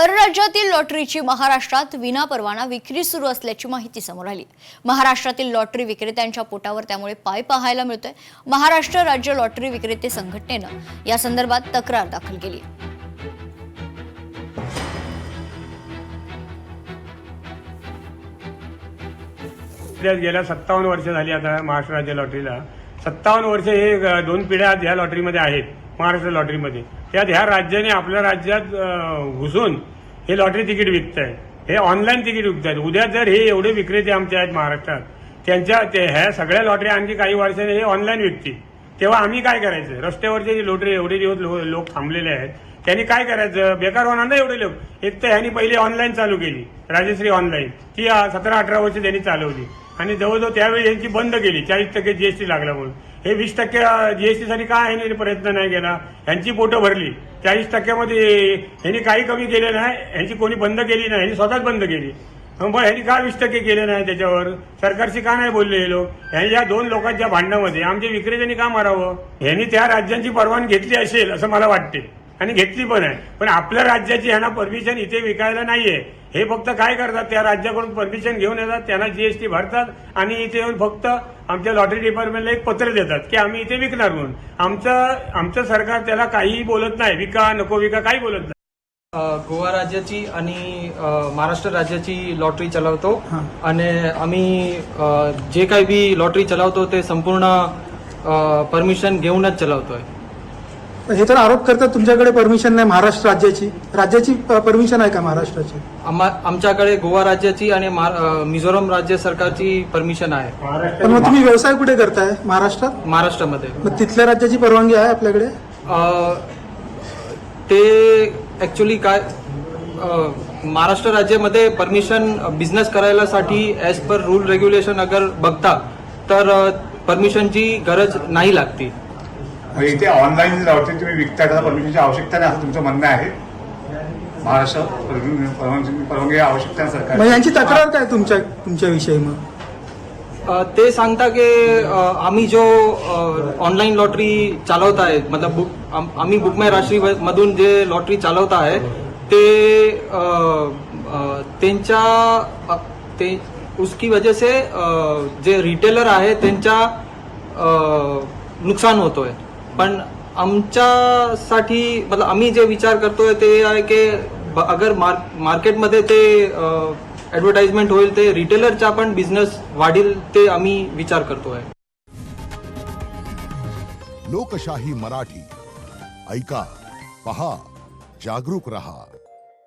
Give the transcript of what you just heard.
परराज्यातील लॉटरीची महाराष्ट्रात विनापरवाना विक्री सुरू असल्याची माहिती समोर आली। महाराष्ट्रातील लॉटरी विक्रेत्यांच्या पोटावर त्यामुळे पाय पाहायला मिळतोय। महाराष्ट्र राज्य लॉटरी विक्रेते संघटनेनं या संदर्भात तक्रार दाखल केली। गेल्या 57 वर्ष झाली आता महाराष्ट्र राज्य लॉटरीला। 57 वर्ष हे दोन पिढ्या या लॉटरीमध्ये आहेत, महाराष्ट्र लॉटरीमध्ये। त्यात ह्या राज्याने आपल्या राज्यात घुसून हे लॉटरी तिकीट विकत आहे, हे ऑनलाईन तिकीट विकत आहेत। उद्या जर हे एवढे विक्रेते आमचे आहेत महाराष्ट्रात, ह्या सगळ्या लॉटरी आणखी काही वर्षांनी हे ऑनलाईन विकतील, तेव्हा आम्ही काय करायचं? रस्त्यावरचे जे लॉटरी एवढे दिवस लोक थांबलेले आहेत त्यांनी काय करायचं? बेकार होणार ना एवढे लोक। एक तर ह्यांनी पहिले ऑनलाईन चालू केली, राजश्री ऑनलाईन, ती 17-18 वर्ष त्यांनी चालवली आणि जवळजवळ त्यावेळी यांची बंद केली 40% जीएसटी लागला म्हणून। हे 20% जीएसटीसाठी काय ह्यांनी प्रयत्न नाही केला? ह्यांची पोटं भरली 40%मध्ये, ह्यांनी काही कमी केले नाही, ह्यांची कोणी बंद केली नाही, ह्यांनी स्वतःच बंद केली। मग ह्यांनी का 20% केले नाही? त्याच्यावर सरकारशी का नाही बोलले हे लोक? ह्यांनी या दोन लोकांच्या भांडणामध्ये आमच्या विक्रेत्यांनी का मारावं? ह्यांनी त्या राज्यांची परवानगी घेतली असेल असं मला वाटते आणि घेतली पण आहे, पण आपल्या राज्याची ह्यांना परमिशन इथे विकायला नाहीये। हे फक्त काय करतात, त्या राज्याकडून परमिशन घेऊन येतात, त्यांना जीएसटी भरतात आणि इथे येऊन फक्त आमच्या लॉटरी डिपार्टमेंटला एक पत्र देतात की आम्ही इथे विकणार म्हणून। आमचं सरकार त्याला काहीही बोलत नाही, विका नको विका काही बोलत नाही। गोवा राज्याची आणि महाराष्ट्र राज्याची लॉटरी चालवतो आणि आम्ही जे काही बी लॉटरी चालवतो ते संपूर्ण परमिशन घेऊनच चालवतोय। हे तर आरोप करतात तुमच्याकडे परमिशन नाही महाराष्ट्र राज्याची परमिशन आहे का महाराष्ट्राची? आमच्याकडे गोवा राज्याची आणि मिझोरम राज्य सरकारची परमिशन आहे। पण मग तुम्ही व्यवसाय कुठे करताय? महाराष्ट्रात? महाराष्ट्रामध्ये। मग तिथल्या राज्याची परवानगी आहे आपल्याकडे? ते ऍक्च्युली काय, महाराष्ट्र राज्यामध्ये परमिशन बिझनेस करायलासाठी ॲज पर रूल रेग्युलेशन अगर बघता तर परमिशनची गरज नाही लागती। इथे ऑनलाईन लॉटरी तुम्ही विकताय, त्याला परमिशनची आवश्यकता नाही असं तुमचं म्हणणं आहे? महाराष्ट्र परवानगी आवश्यकता आहे सरकार? मग यांची तक्रार काय तुमच्याविषयी? मग ते सांगता की आम्ही जो ऑनलाईन लॉटरी चालवत आहे, मतलब आम्ही बुक माय राष्ट्री मधून जे लॉटरी चालवत आहे ते त्यांच्या उसकी वजह से जे रिटेलर आहे त्यांच्या नुकसान होतोय। पण आमच्यासाठी मतलब आम्ही जे विचार करतोय ते आहे की अगर मार्केटमध्ये ते ऍडव्हर्टाइजमेंट होईल ते रिटेलरचा पण बिझनेस वाढेल, ते आम्ही विचार करतोय। लोकशाही मराठी ऐका, पहा, जागरूक रहा।